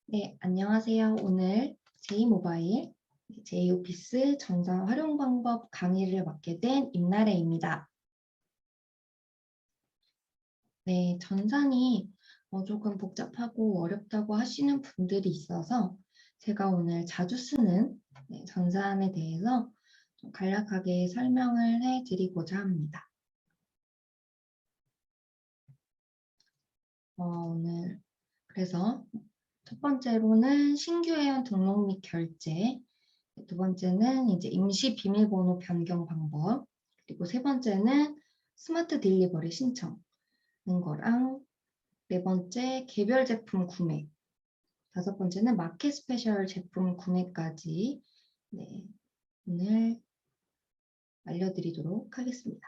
네, 안녕하세요. 오늘 제이모바일, 제이오피스 전산 활용 방법 강의를 맡게 된 임나래입니다. 네, 전산이 조금 복잡하고 어렵다고 하시는 분들이 있어서 제가 오늘 자주 쓰는 전산에 대해서 좀 간략하게 설명을 해드리고자 합니다. 오늘 그래서 첫 번째로는 신규 회원 등록 및 결제, 두 번째는 이제 임시 비밀번호 변경 방법, 그리고 세 번째는 스마트 딜리버리 신청하는 거랑 네 번째 개별 제품 구매, 다섯 번째는 마켓 스페셜 제품 구매까지 오늘 알려드리도록 하겠습니다.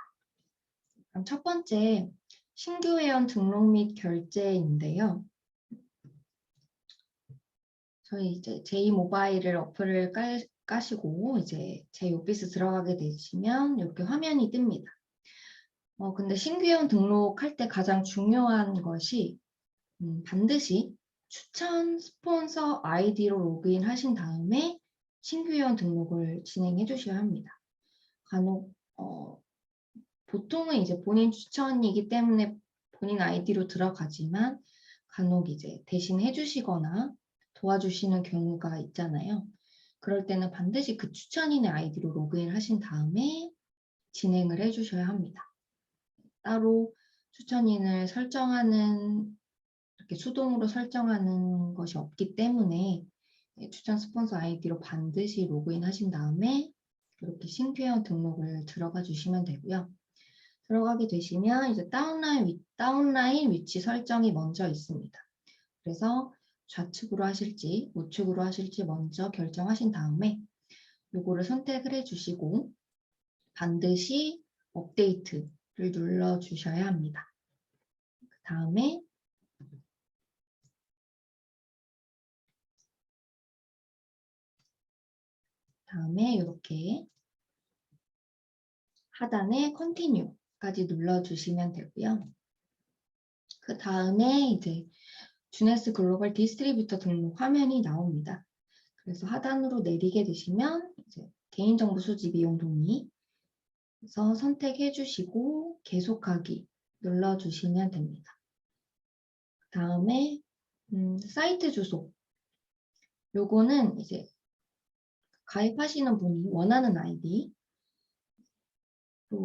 그럼 첫 번째 신규 회원 등록 및 결제인데요. 저희 이제 제이모바일을 어플을 까시고 이제 제이오피스 들어가게 되시면 이렇게 화면이 뜹니다. 근데 신규 회원 등록할 때 가장 중요한 것이 반드시 추천 스폰서 아이디로 로그인 하신 다음에 신규 회원 등록을 진행해 주셔야 합니다. 간혹 보통은 이제 본인 추천이기 때문에 본인 아이디로 들어가지만 간혹 이제 대신 해주시거나 도와주시는 경우가 있잖아요. 그럴 때는 반드시 그 추천인의 아이디로 로그인 하신 다음에 진행을 해주셔야 합니다. 따로 추천인을 설정하는, 이렇게 수동으로 설정하는 것이 없기 때문에 추천 스폰서 아이디로 반드시 로그인 하신 다음에 이렇게 신규 회원 등록을 들어가 주시면 되고요. 들어가게 되시면 이제 다운라인 위치 설정이 먼저 있습니다. 그래서 좌측으로 하실지 우측으로 하실지 먼저 결정하신 다음에 요거를 선택을 해주시고 반드시 업데이트를 눌러주셔야 합니다. 그 다음에 이렇게 하단에 컨티뉴까지 눌러주시면 되고요. 그 다음에 이제 주네스 글로벌 디스트리뷰터 등록 화면이 나옵니다. 그래서 하단으로 내리게 되시면 이제 개인정보 수집 이용 동의 그래서 선택해 주시고 계속하기 눌러주시면 됩니다. 그 다음에 사이트 주소 요거는 이제 가입하시는 분이 원하는 아이디로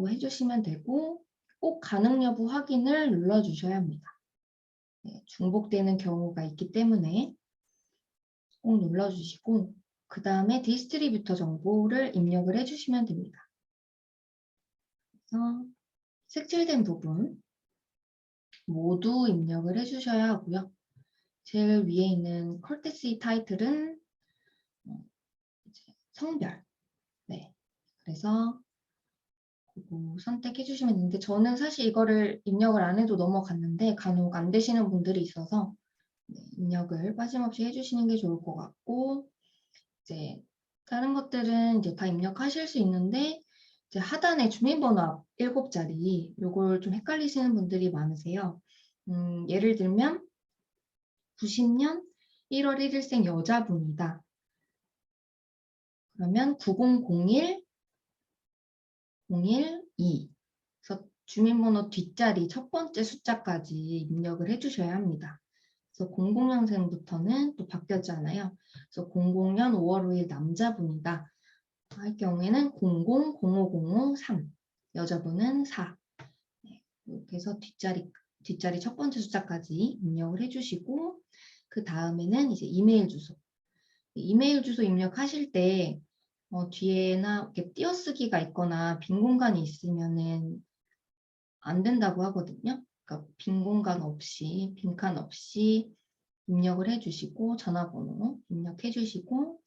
해주시면 되고 꼭 가능 여부 확인을 눌러주셔야 합니다. 중복되는 경우가 있기 때문에 꼭 눌러주시고 그 다음에 디스트리뷰터 정보를 입력을 해주시면 됩니다. 그래서 색칠된 부분 모두 입력을 해주셔야 하고요. 제일 위에 있는 컬테시 타이틀은 성별. 네. 그래서 그거 선택해 주시면 되는데 저는 사실 이거를 입력을 안 해도 넘어갔는데 간혹 안 되시는 분들이 있어서 입력을 빠짐없이 해주시는 게 좋을 것 같고 이제 다른 것들은 이제 다 입력하실 수 있는데 이제 하단에 주민번호 앞 7자리 요걸 좀 헷갈리시는 분들이 많으세요. 예를 들면 90년 1월 1일생 여자분이다. 그러면 9001 012 그래서 주민번호 뒷자리 첫 번째 숫자까지 입력을 해주셔야 합니다. 그래서 00년생부터는 또 바뀌었잖아요. 그래서 00년 5월 5일 남자분이다 할 경우에는 00050503 여자분은 4 이렇게 해서 뒷자리 첫 번째 숫자까지 입력을 해주시고 그 다음에는 이제 이메일 주소 입력하실 때 뒤에나 이렇게 띄어쓰기가 있거나 빈 공간이 있으면은 안 된다고 하거든요. 그러니까 빈 공간 없이 빈칸 없이 입력을 해주시고 전화번호 입력해 주시고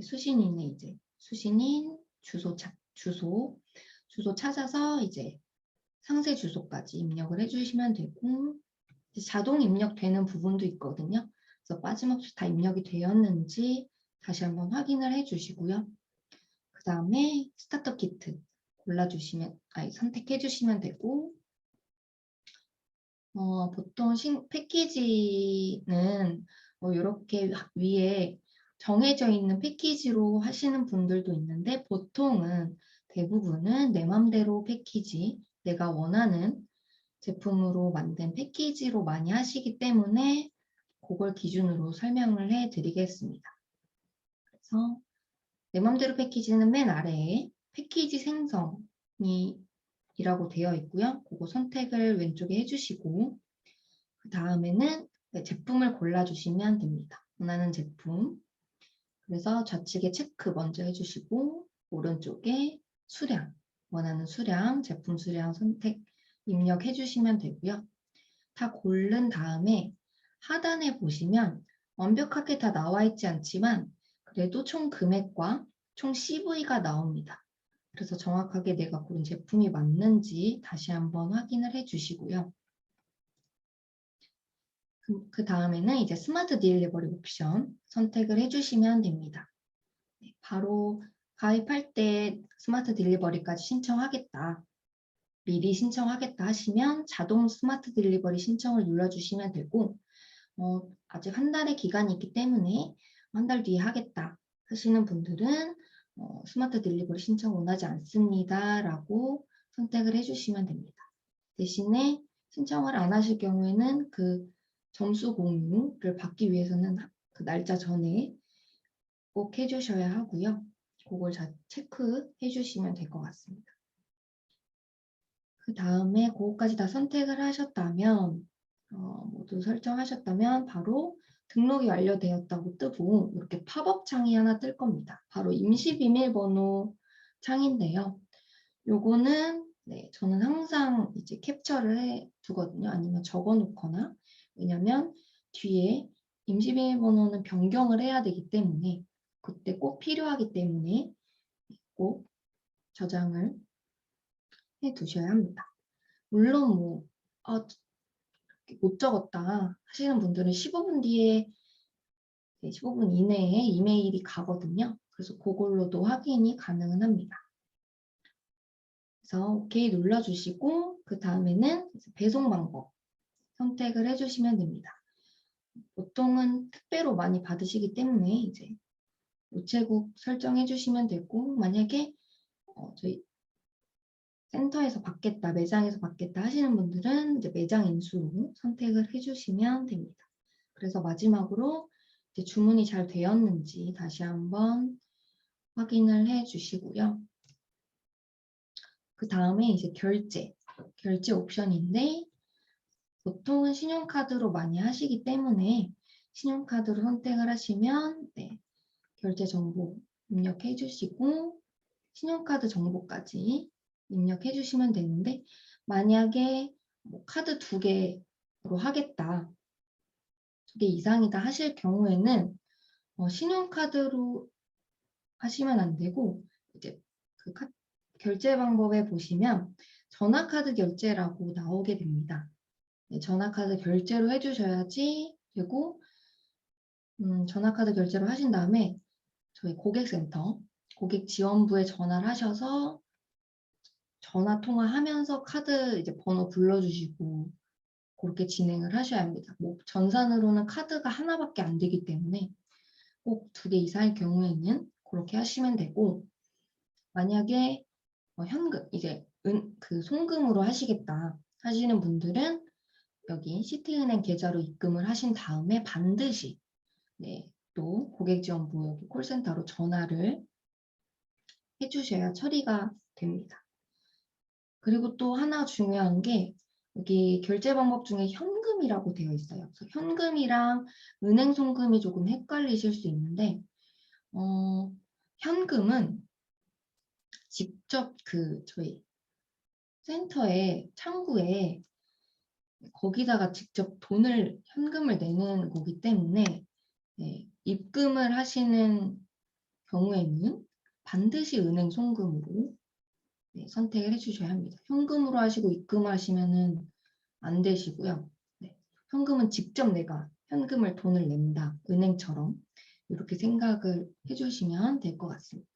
수신인의 이제 수신인 주소 찾아서 이제 상세 주소까지 입력을 해주시면 되고 자동 입력되는 부분도 있거든요. 그래서 빠짐없이 다 입력이 되었는지 다시 한번 확인을 해주시고요. 그 다음에 스타터 키트 선택해 주시면 되고 보통 패키지는 이렇게 위에 정해져 있는 패키지로 하시는 분들도 있는데 보통은 대부분은 내 맘대로 패키지, 내가 원하는 제품으로 만든 패키지로 많이 하시기 때문에 그걸 기준으로 설명을 해드리겠습니다. 그래서 내 맘대로 패키지는 맨 아래에 패키지 생성이 이라고 되어 있고요. 그거 선택을 왼쪽에 해주시고 그 다음에는 제품을 골라주시면 됩니다. 원하는 제품. 그래서 좌측에 체크 먼저 해주시고 오른쪽에 수량, 원하는 수량, 제품 수량 선택 입력해 주시면 되고요. 다 고른 다음에 하단에 보시면 완벽하게 다 나와 있지 않지만 그래도 총 금액과 총 CV가 나옵니다. 그래서 정확하게 내가 고른 제품이 맞는지 다시 한번 확인을 해 주시고요. 그 다음에는 이제 스마트 딜리버리 옵션 선택을 해주시면 됩니다. 바로 가입할 때 스마트 딜리버리까지 신청하겠다. 미리 신청하겠다 하시면 자동 스마트 딜리버리 신청을 눌러주시면 되고 아직 한 달의 기간이 있기 때문에 한 달 뒤에 하겠다 하시는 분들은 스마트 딜리버리 신청 원하지 않습니다 라고 선택을 해주시면 됩니다. 대신에 신청을 안 하실 경우에는 그 점수 공유를 받기 위해서는 그 날짜 전에 꼭 해주셔야 하고요. 그걸 체크해 주시면 될 것 같습니다. 그 다음에 그거까지 다 선택을 하셨다면 모두 설정하셨다면 바로 등록이 완료되었다고 뜨고 이렇게 팝업 창이 하나 뜰 겁니다. 바로 임시 비밀번호 창인데요. 요거는 저는 항상 이제 캡처를 해 두거든요. 아니면 적어 놓거나 왜냐면 뒤에 임시 비밀번호는 변경을 해야 되기 때문에 그때 꼭 필요하기 때문에 꼭 저장을 해 두셔야 합니다. 물론 못 적었다 하시는 분들은 15분 뒤에 15분 이내에 이메일이 가거든요. 그래서 그걸로도 확인이 가능은 합니다. 그래서 오케이 눌러주시고 그 다음에는 배송 방법 선택을 해주시면 됩니다. 보통은 택배로 많이 받으시기 때문에 이제 우체국 설정해 주시면 되고 만약에 저희 센터에서 받겠다, 매장에서 받겠다 하시는 분들은 이제 매장 인수로 선택을 해주시면 됩니다. 그래서 마지막으로 이제 주문이 잘 되었는지 다시 한번 확인을 해 주시고요. 그 다음에 이제 결제 옵션인데 보통은 신용카드로 많이 하시기 때문에 신용카드로 선택을 하시면 결제 정보 입력해 주시고 신용카드 정보까지 입력해 주시면 되는데 만약에 카드 2개로 하겠다, 2개 이상이다 하실 경우에는 신용카드로 하시면 안 되고 이제 그 결제 방법에 보시면 전화카드 결제라고 나오게 됩니다. 전화카드 결제로 해주셔야지 되고 전화카드 결제로 하신 다음에 저희 고객센터, 고객지원부에 전화를 하셔서 전화 통화하면서 카드 이제 번호 불러주시고 그렇게 진행을 하셔야 합니다. 전산으로는 카드가 하나밖에 안 되기 때문에 꼭 2개 이상일 경우에는 그렇게 하시면 되고 만약에 현금, 이제 그 송금으로 하시겠다 하시는 분들은 여기 시티은행 계좌로 입금을 하신 다음에 반드시 또 고객지원부 여기 콜센터로 전화를 해주셔야 처리가 됩니다. 그리고 또 하나 중요한 게 여기 결제 방법 중에 현금이라고 되어 있어요. 그래서 현금이랑 은행 송금이 조금 헷갈리실 수 있는데 현금은 직접 저희 센터에 창구에 거기다가 직접 현금을 내는 거기 때문에 입금을 하시는 경우에는 반드시 은행 송금으로 선택을 해주셔야 합니다. 현금으로 하시고 입금하시면 안 되시고요. 현금은 직접 내가 돈을 낸다, 은행처럼 이렇게 생각을 해주시면 될 것 같습니다.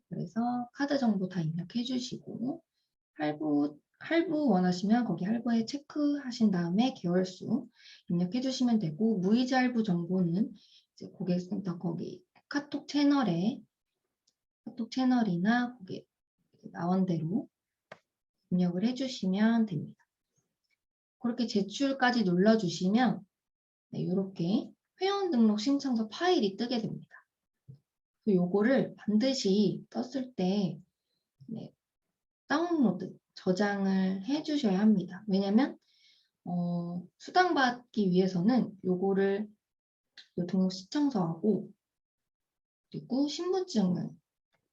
그래서 카드 정보 다 입력해 주시고 할부 할부 원하시면 거기 할부에 체크하신 다음에 계열수 입력해 주시면 되고, 무이자 할부 정보는 이제 고객센터 거기 카톡 채널이나 거기 나온 대로 입력을 해주시면 됩니다. 그렇게 제출까지 눌러주시면 이렇게 회원 등록 신청서 파일이 뜨게 됩니다. 요거를 반드시 떴을 때 다운로드, 저장을 해주셔야 합니다. 왜냐면 수당받기 위해서는 요거를 등록 신청서하고 그리고 신분증을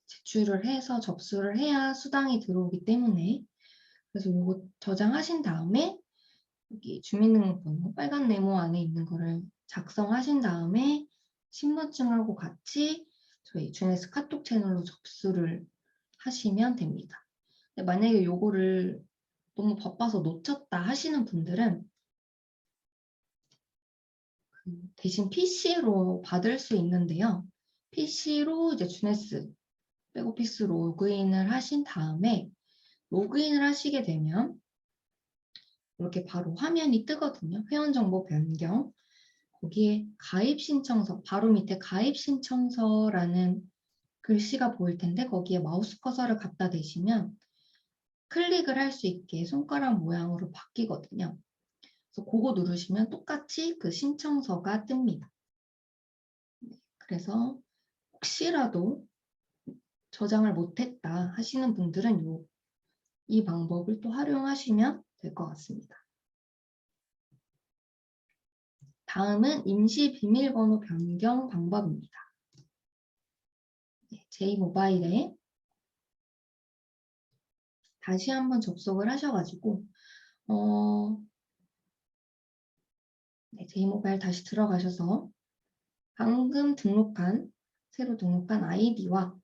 제출을 해서 접수를 해야 수당이 들어오기 때문에, 그래서 요거 저장하신 다음에 여기 주민등록번호 빨간 네모 안에 있는 거를 작성하신 다음에 신분증하고 같이 저희 주네스 카톡 채널로 접수를 하시면 됩니다. 만약에 요거를 너무 바빠서 놓쳤다 하시는 분들은 대신 PC로 받을 수 있는데요. PC로 이제 주네스 백오피스 로그인을 하신 다음에 로그인을 하시게 되면 이렇게 바로 화면이 뜨거든요. 회원정보 변경. 거기에 가입 신청서, 바로 밑에 가입 신청서라는 글씨가 보일 텐데 거기에 마우스 커서를 갖다 대시면 클릭을 할 수 있게 손가락 모양으로 바뀌거든요. 그래서 그거 누르시면 똑같이 그 신청서가 뜹니다. 그래서 혹시라도 저장을 못했다 하시는 분들은 이 방법을 또 활용하시면 될 것 같습니다. 다음은 임시 비밀번호 변경 방법입니다. J모바일에 다시 한번 접속을 하셔가지고 J모바일 다시 들어가셔서 방금 새로 등록한 아이디와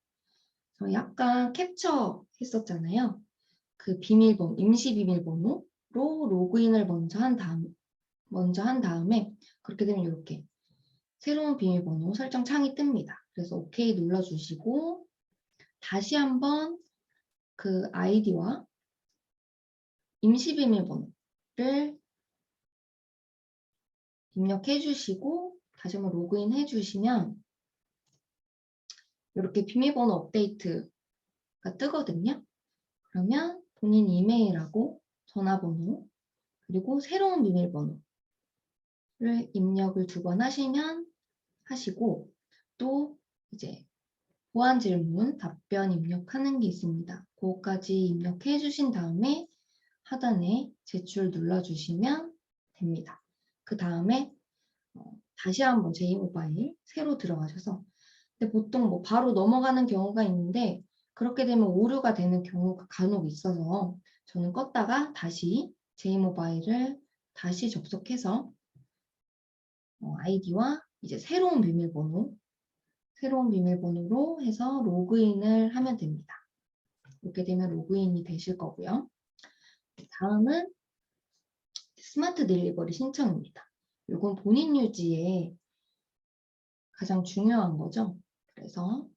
저희 아까 캡처 했었잖아요. 그 비밀번호, 임시 비밀번호로 로그인을 먼저 한 다음에 그렇게 되면 이렇게 새로운 비밀번호 설정 창이 뜹니다. 그래서 OK 눌러주시고 다시 한번 그 아이디와 임시 비밀번호를 입력해 주시고 다시 한번 로그인 해 주시면 이렇게 비밀번호 업데이트가 뜨거든요. 그러면 본인 이메일하고 전화번호 그리고 새로운 비밀번호를 입력을 2번 하시고 또 이제 보안 질문 답변 입력하는 게 있습니다. 그거까지 입력해 주신 다음에 하단에 제출 눌러주시면 됩니다. 그 다음에 다시 한번 J모바일 새로 들어가셔서, 근데 보통 뭐 바로 넘어가는 경우가 있는데 그렇게 되면 오류가 되는 경우가 간혹 있어서 저는 껐다가 다시 J모바일을 다시 접속해서 아이디와 이제 새로운 비밀번호로 해서 로그인을 하면 됩니다. 이렇게 되면 로그인이 되실 거고요. 다음은 스마트 딜리버리 신청입니다. 이건 본인 유지에 가장 중요한 거죠. 그래서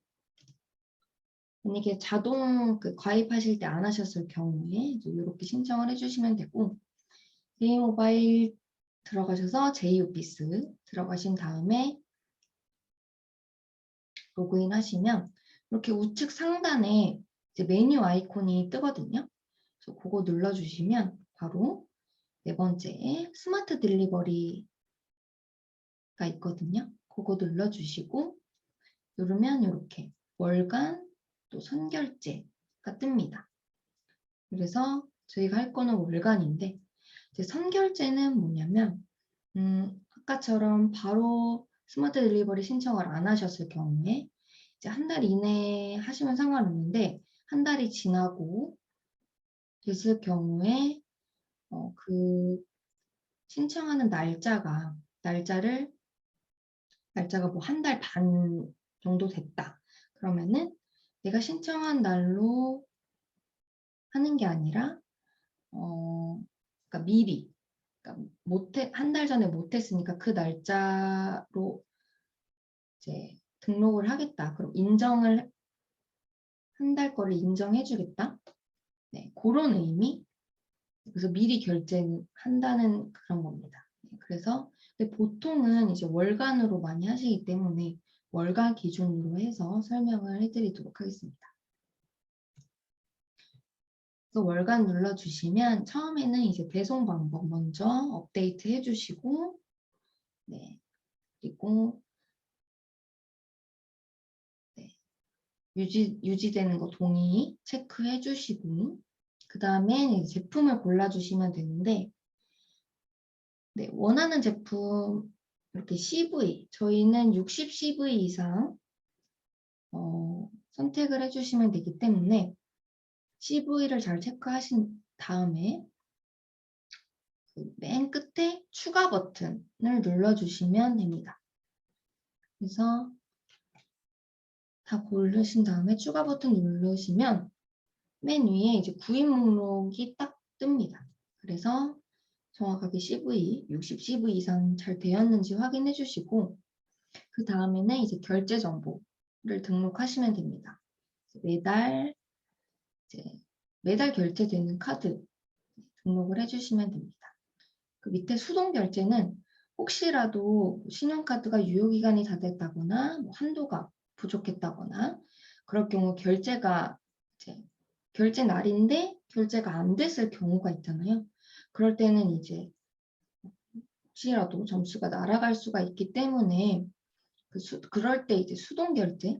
만약에 자동 가입하실 때 안 하셨을 경우에 이렇게 신청을 해주시면 되고, J모바일 들어가셔서 J오피스 들어가신 다음에 로그인 하시면 이렇게 우측 상단에 이제 메뉴 아이콘이 뜨거든요. 그래서 그거 눌러주시면 바로 네 번째 스마트 딜리버리가 있거든요. 그거 눌러주시고 누르면 이렇게 월간 또 선결제가 뜹니다. 그래서 저희가 할 거는 월간인데 이제 선결제는 뭐냐면 아까처럼 바로 스마트 딜리버리 신청을 안 하셨을 경우에 이제 한 달 이내에 하시면 상관없는데 한 달이 지나고 됐을 경우에 그 신청하는 날짜가 뭐 한 달 반 정도 됐다. 그러면은 내가 신청한 날로 하는 게 아니라 그러니까 미리 그러니까 한 달 전에 못했으니까 그 날짜로 이제 등록을 하겠다. 그럼 한 달 거를 인정해주겠다. 네, 그런 의미. 그래서 미리 결제한다는 그런 겁니다. 그래서 근데 보통은 이제 월간으로 많이 하시기 때문에 월간 기준으로 해서 설명을 해드리도록 하겠습니다. 그래서 월간 눌러주시면 처음에는 이제 배송 방법 먼저 업데이트 해주시고, 네, 그리고 네, 유지되는 거 동의 체크해 주시고, 그 다음에 제품을 골라주시면 되는데, 네, 원하는 제품 이렇게 CV, 저희는 60CV 이상 선택을 해주시면 되기 때문에 CV를 잘 체크하신 다음에 그맨 끝에 추가 버튼을 눌러주시면 됩니다. 그래서 다 고르신 다음에 추가 버튼 누르시면 맨 위에 이제 구입 목록이 딱 뜹니다. 그래서 정확하게 CV, 60CV 이상 잘 되었는지 확인해 주시고, 그 다음에는 이제 결제 정보를 등록하시면 됩니다. 매달 결제되는 카드 등록을 해주시면 됩니다. 그 밑에 수동 결제는 혹시라도 신용카드가 유효기간이 다 됐다거나 한도가 부족했다거나 그럴 경우 결제가 이제 결제 날인데 결제가 안 됐을 경우가 있잖아요. 그럴 때는 이제 혹시라도 점수가 날아갈 수가 있기 때문에 그럴 때 이제 수동 결제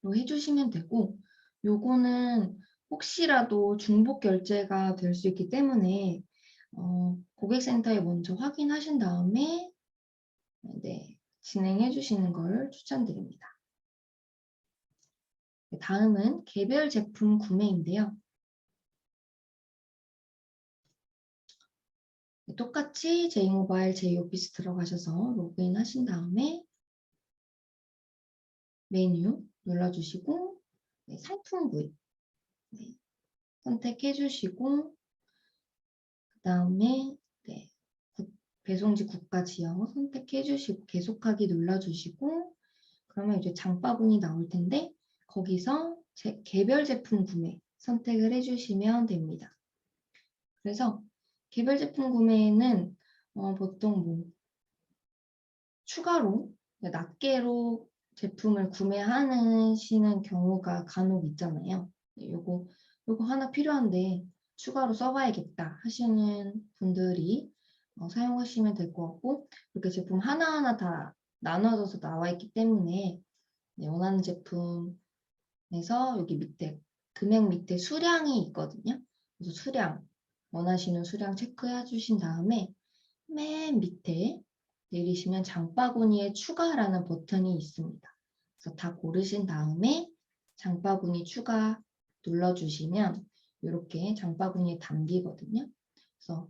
로 해주시면 되고, 요거는 혹시라도 중복 결제가 될 수 있기 때문에 고객센터에 먼저 확인하신 다음에 진행해 주시는 걸 추천드립니다. 다음은 개별 제품 구매인데요. 똑같이 제이모바일, 제이오피스 들어가셔서 로그인 하신 다음에 메뉴 눌러주시고 상품 구입 선택해 주시고, 그 다음에 배송지 국가 지역 선택해 주시고 계속하기 눌러주시고, 그러면 이제 장바구니 나올 텐데 거기서 개별 제품 구매 선택을 해주시면 됩니다. 그래서 개별 제품 구매는 보통 뭐 추가로 낱개로 제품을 구매하시는 경우가 간혹 있잖아요. 요거 하나 필요한데 추가로 써봐야겠다 하시는 분들이 사용하시면 될 것 같고, 이렇게 제품 하나하나 다 나눠져서 나와 있기 때문에 원하는 제품에서 여기 밑에 금액 밑에 수량이 있거든요. 그래서 수량, 원하시는 수량 체크해 주신 다음에 맨 밑에 내리시면 장바구니에 추가라는 버튼이 있습니다. 그래서 다 고르신 다음에 장바구니 추가 눌러주시면 이렇게 장바구니에 담기거든요. 그래서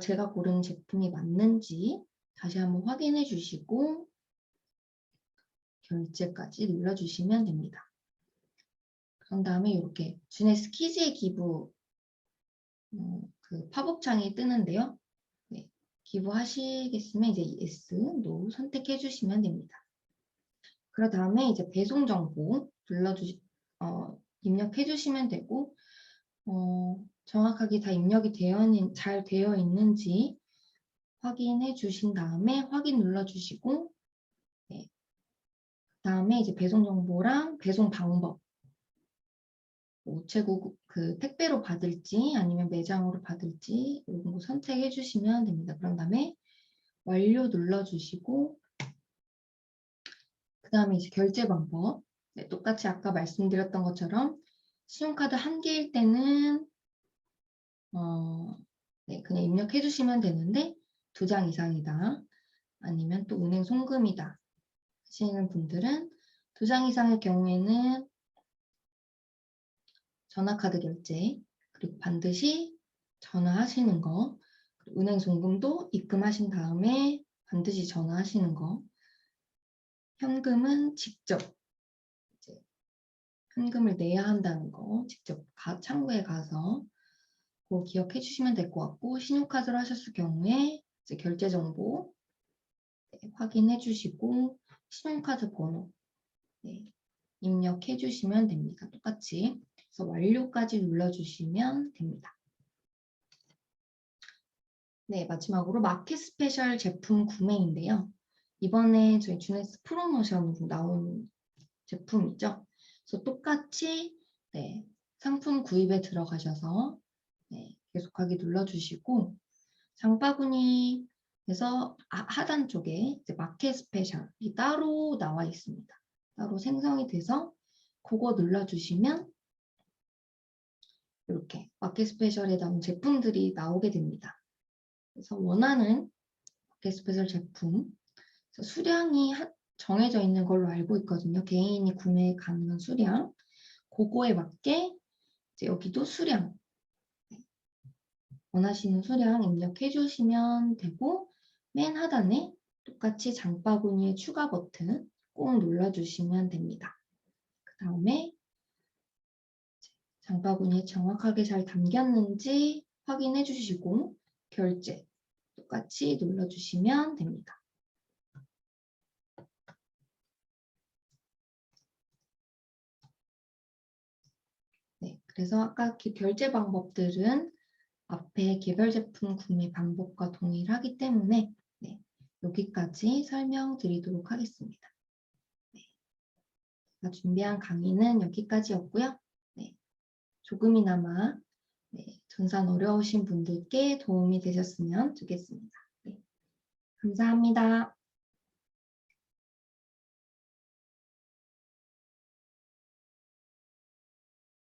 제가 고른 제품이 맞는지 다시 한번 확인해 주시고 결제까지 눌러주시면 됩니다. 그런 다음에 이렇게 주네스 키즈의 기부 그 팝업창이 뜨는데요. 네, 기부하시겠으면 이제 yes, no 선택해 주시면 됩니다. 그 다음에 이제 배송 정보 입력해 주시면 되고, 정확하게 다 입력이 잘 되어 있는지 확인해 주신 다음에 확인 눌러주시고, 네. 그 다음에 이제 배송 정보랑 배송 방법, 우체국 그 택배로 받을지 아니면 매장으로 받을지 이런 거 선택해 주시면 됩니다. 그런 다음에 완료 눌러주시고, 그 다음에 이제 결제 방법, 똑같이 아까 말씀드렸던 것처럼 신용카드 한 개일 때는 그냥 입력해 주시면 되는데 2장 이상이다 아니면 또 은행 송금이다 하시는 분들은 2장 이상의 경우에는 전화카드 결제, 그리고 반드시 전화하시는 거, 은행 송금도 입금하신 다음에 반드시 전화하시는 거, 현금은 직접 현금을 내야 한다는 거 직접 창구에 가서 그거 기억해 주시면 될 것 같고, 신용카드로 하셨을 경우에 이제 결제 정보 확인해 주시고 신용카드 번호 입력해 주시면 됩니다. 똑같이. 그래서 완료까지 눌러주시면 됩니다. 네, 마지막으로 마켓 스페셜 제품 구매인데요. 이번에 저희 주네스 프로모션으로 나온 제품이죠. 그래서 똑같이 네, 상품 구입에 들어가셔서 네, 계속하기 눌러주시고 장바구니에서 하단 쪽에 이제 마켓 스페셜이 따로 나와 있습니다. 따로 생성이 돼서 그거 눌러주시면 이렇게 마켓 스페셜에 나온 제품들이 나오게 됩니다. 그래서 원하는 마켓 스페셜 제품 수량이 정해져 있는 걸로 알고 있거든요. 개인이 구매 가능한 수량. 그거에 맞게 이제 여기도 수량 원하시는 수량 입력해 주시면 되고 맨 하단에 똑같이 장바구니의 추가 버튼 꼭 눌러주시면 됩니다. 그 다음에 장바구니에 정확하게 잘 담겼는지 확인해 주시고 결제 똑같이 눌러주시면 됩니다. 네, 그래서 아까 결제 방법들은 앞에 개별 제품 구매 방법과 동일하기 때문에 네, 여기까지 설명드리도록 하겠습니다. 네, 제가 준비한 강의는 여기까지였고요. 네, 조금이나마 네, 전산 어려우신 분들께 도움이 되셨으면 좋겠습니다. 네, 감사합니다.